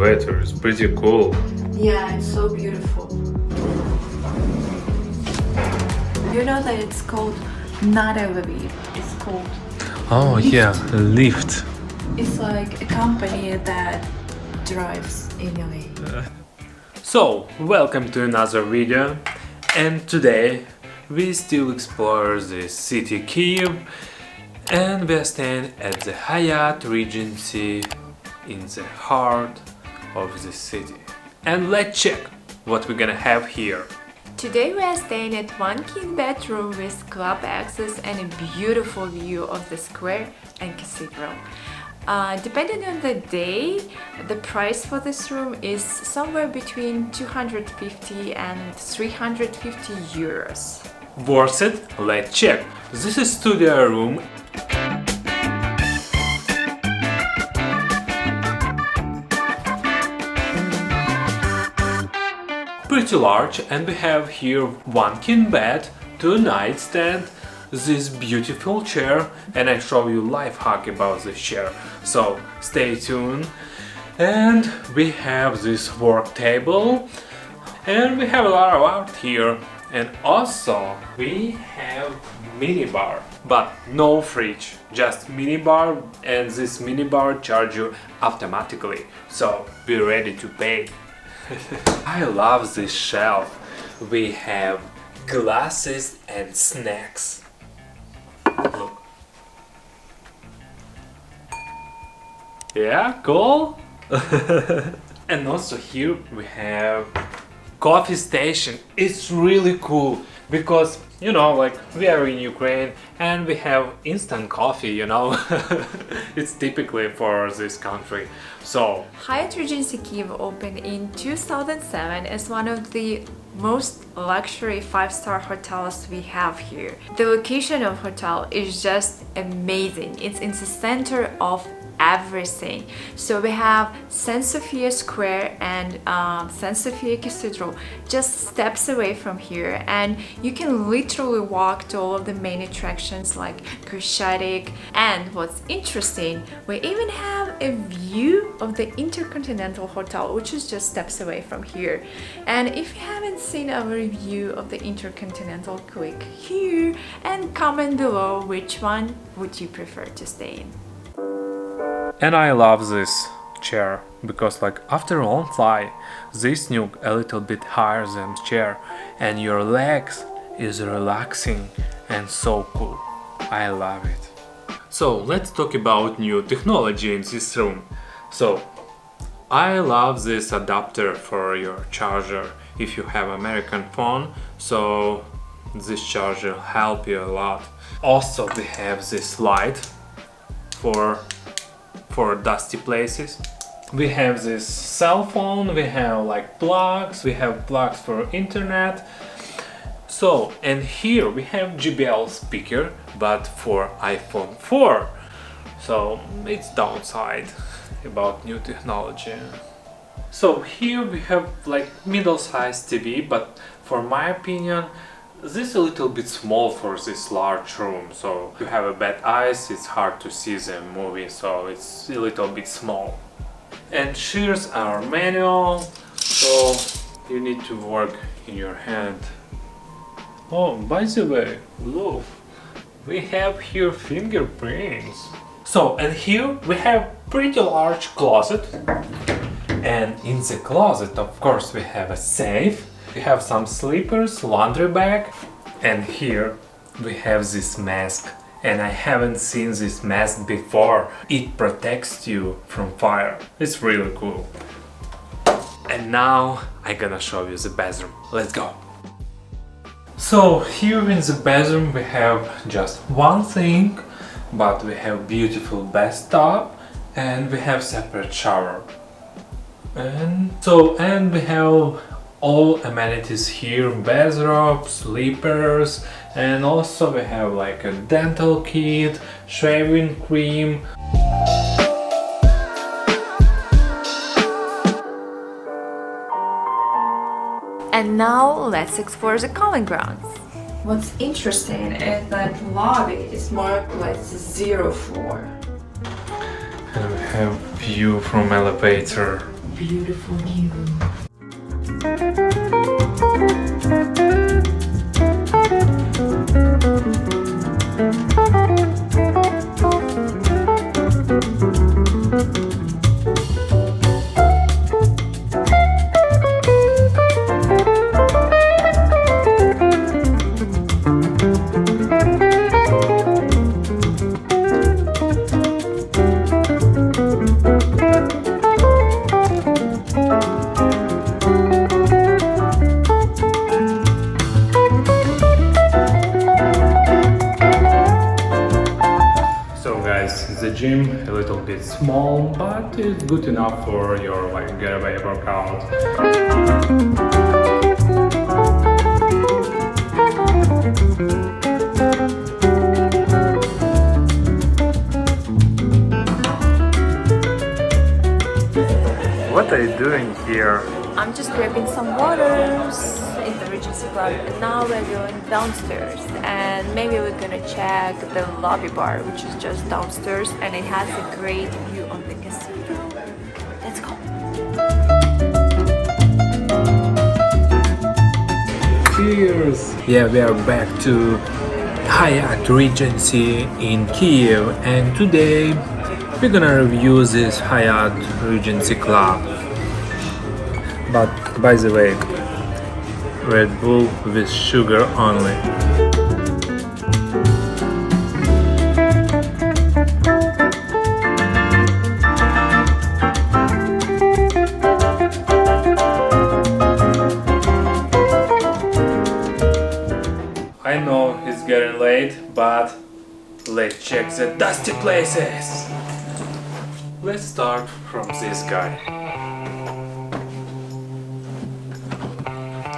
elevator is pretty cool. Yeah, it's so beautiful. You know that it's called not elevator, it's called Oh lift. yeah, lift. It's like a company that drives anyway. So, welcome to another video, and today we still explore the city Kyiv, and we are staying at the Hyatt Regency in the heart of the city. And let's check what we're gonna have here. Today we are staying at one king bedroom with club access and a beautiful view of the square and cathedral. Depending on the day, the price for this room is somewhere between 250 and 350 euros. Worth it? Let's check. This is studio room. Pretty large, and we have here one king bed, two nightstand, this beautiful chair, and I show you life hack about this chair, so stay tuned. And we have this work table, and we have a lot of art here, and also we have mini bar, but no fridge, just mini bar, and this mini bar charge you automatically, so be ready to pay. I love this shelf. We have glasses and snacks. Look. Yeah, cool. And also here we have coffee station. It's really cool because, you know, like we are in Ukraine and we have instant coffee, you know. It's typically for this country. So Hyatt Regency Kiev opened in 2007 as one of the most luxury 5-star hotels we have here. The location of hotel is just amazing. It's in the center of everything. So we have St. Sophia Square and St. Sophia Cathedral just steps away from here, and you can literally walk to all of the main attractions like Krishchatik. And what's interesting, we even have a view of the Intercontinental Hotel, which is just steps away from here. And if you haven't seen our review of the Intercontinental, click here and comment below which one would you prefer to stay in. And I love this chair because, like, after a long flight, this nook a little bit higher than chair, and your legs is relaxing and so cool. I love it. So let's talk about new technology in this room. So I love this adapter for your charger if you have American phone. So this charger help you a lot. Also we have this light for dusty places. We have this cell phone, we have like plugs, we have plugs for internet. So, and here we have JBL speaker, but for iPhone 4. So it's downside about new technology. So here we have like middle-sized TV, but for my opinion this is a little bit small for this large room, so if you have a bad eyes, it's hard to see the movie, so it's a little bit small. And here's our manual, so you need to work in your hand. Oh, by the way, look, we have here fingerprints. So, and here we have pretty large closet, and in the closet, of course, we have a safe. We have some slippers, laundry bag, and here we have this mask, and I haven't seen this mask before. It protects you from fire. It's really cool. And now I'm gonna show you the bathroom. Let's go. So here in the bathroom we have just one thing, but we have beautiful bathtub and we have separate shower. And we have all amenities here, bathrobe, slippers, and also we have like a dental kit, shaving cream. And now let's explore the common grounds. What's interesting is that lobby is marked like 0 floor. And we have view from elevator. beautiful view. The gym a little bit small, but it's good enough for your like getaway workout. What are you doing here? I'm just grabbing some waters in the Regency Club, and now we're going downstairs, and maybe we're gonna check the lobby bar, which is just downstairs, and it has a great view on the cathedral. Let's go. Cheers! Yeah, we are back to Hyatt Regency in Kiev, and today we're gonna review this Hyatt Regency Club. But by the way, Red Bull with sugar only. I know it's getting late, but let's check the dusty places. Let's start from this guy.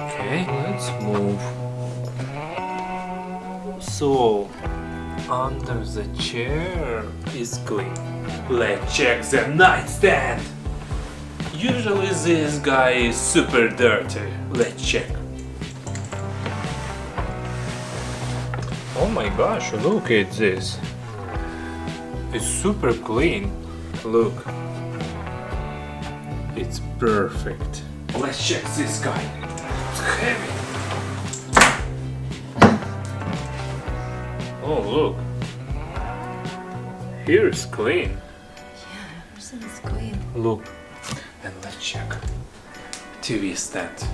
Okay, let's move. So, under the chair is clean. Let's check the nightstand. Usually this guy is super dirty. Let's check. Oh my gosh, look at this. It's super clean. Look. It's perfect. Let's check this guy. It's heavy. Oh, look. Here is clean. Yeah, everything is clean. Look. And let's check. TV stand.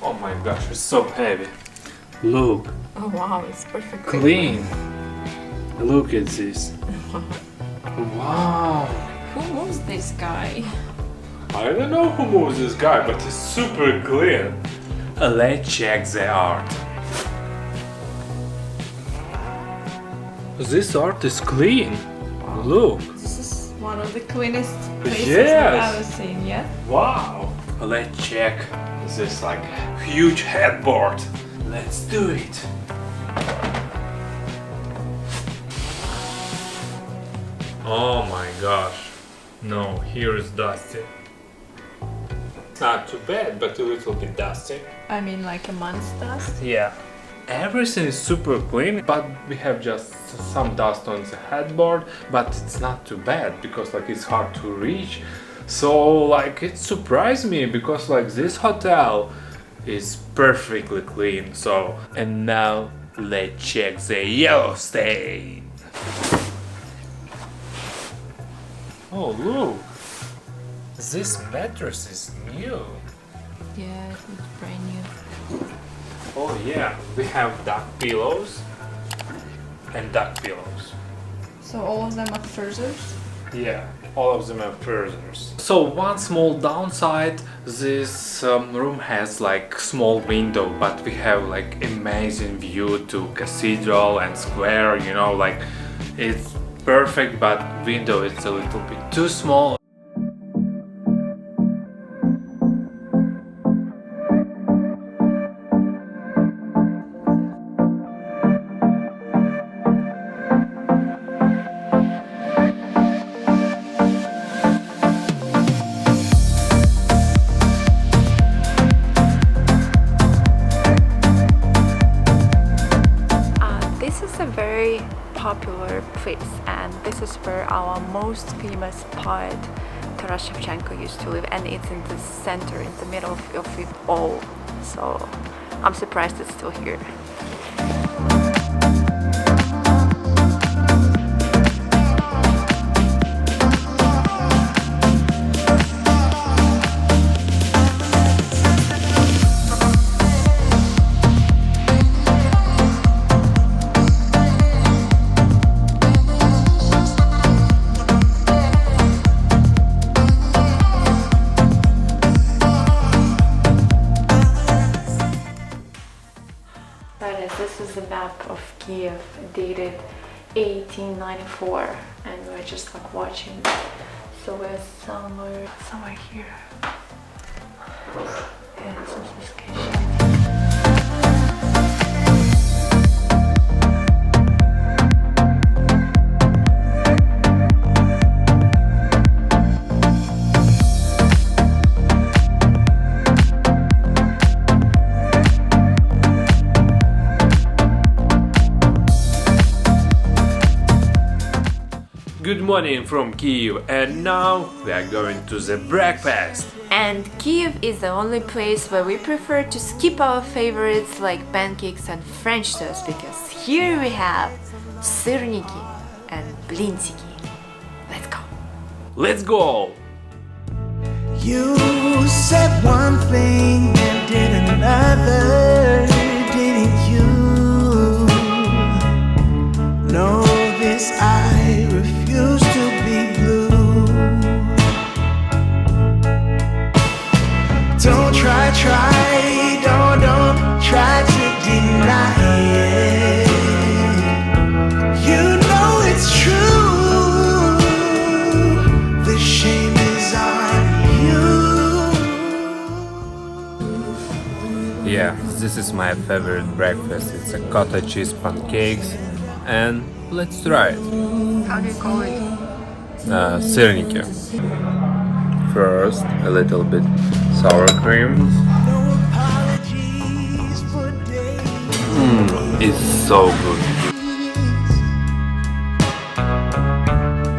Oh my gosh, it's so heavy. Look. Oh wow, it's perfect. Clean. Look at this. Wow. Who moves this guy? I don't know who moves this guy, but it's super clean. Let's check the art. This art is clean. Look. This is one of the cleanest places Yes. I've ever seen, yeah? Wow. Let's check this like huge headboard. Let's do it. Oh my gosh. No, here is dusty. It's not too bad, but a little bit dusty. I mean like a month's dust. Yeah. Everything is super clean, but we have just some dust on the headboard, but it's not too bad because like it's hard to reach. So like it surprised me because like this hotel is perfectly clean. So and now let's check the yellow stain. Oh look, this mattress is new. Yeah, it's brand new. Oh yeah, we have duck pillows and duck pillows. So all of them are furthers? Yeah, all of them are furthers. So one small downside, this room has like small window, but we have like amazing view to cathedral and square, you know, like it's perfect, but window is a little bit too small. This is a very popular place is where our most famous poet Taras Shevchenko used to live, and it's in the center, in the middle of it all. So I'm surprised it's still here. This is the map of Kiev dated 1894, and we're just like watching. So we're somewhere here. Yeah, this is the sketch. Good morning from Kyiv, and now we are going to the breakfast. And Kyiv is the only place where we prefer to skip our favorites like pancakes and French toast, because here we have syrniki and blintiki. Let's go! Let's go! You said one thing and did another, didn't you? Know this, I refuse to be blue. Don't try to deny it. You know it's true. The shame is on you. Yeah, this is my favorite breakfast. It's a cottage cheese pancakes, and let's try it. How do you call it? Syrniki. First, a little bit sour cream. No apologies for days. It's so good.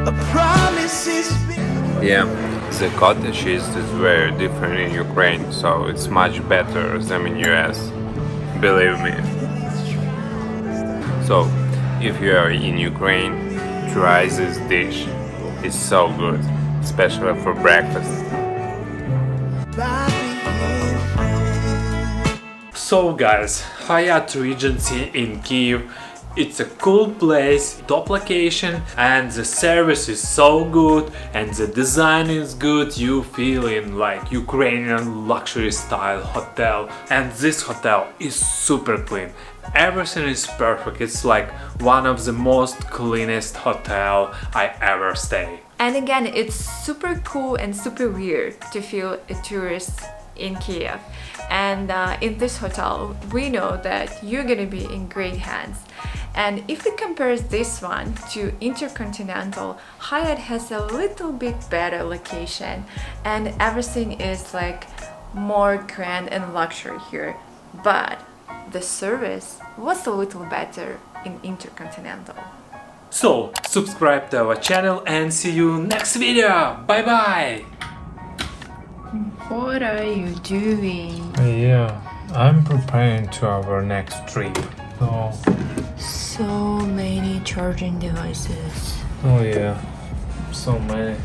A promise is Yeah, the cottage cheese is very different in Ukraine, so it's much better than in US. Believe me. So, if you are in Ukraine, try this dish. It's so good, especially for breakfast. So guys, Hyatt Regency in Kyiv. It's a cool place, top location, and the service is so good and the design is good. You feel in like Ukrainian luxury style hotel, and this hotel is super clean. Everything is perfect. It's like one of the most cleanest hotel I ever stay. And again, it's super cool and super weird to feel a tourist in Kiev. And in this hotel, we know that you're gonna be in great hands. And if we compare this one to Intercontinental, Hyatt has a little bit better location, and everything is like more grand and luxury here. But the service was a little better in Intercontinental. So, subscribe to our channel and see you next video. Bye bye! What are you doing? Yeah, I'm preparing to our next trip. So many charging devices. Oh yeah, so many.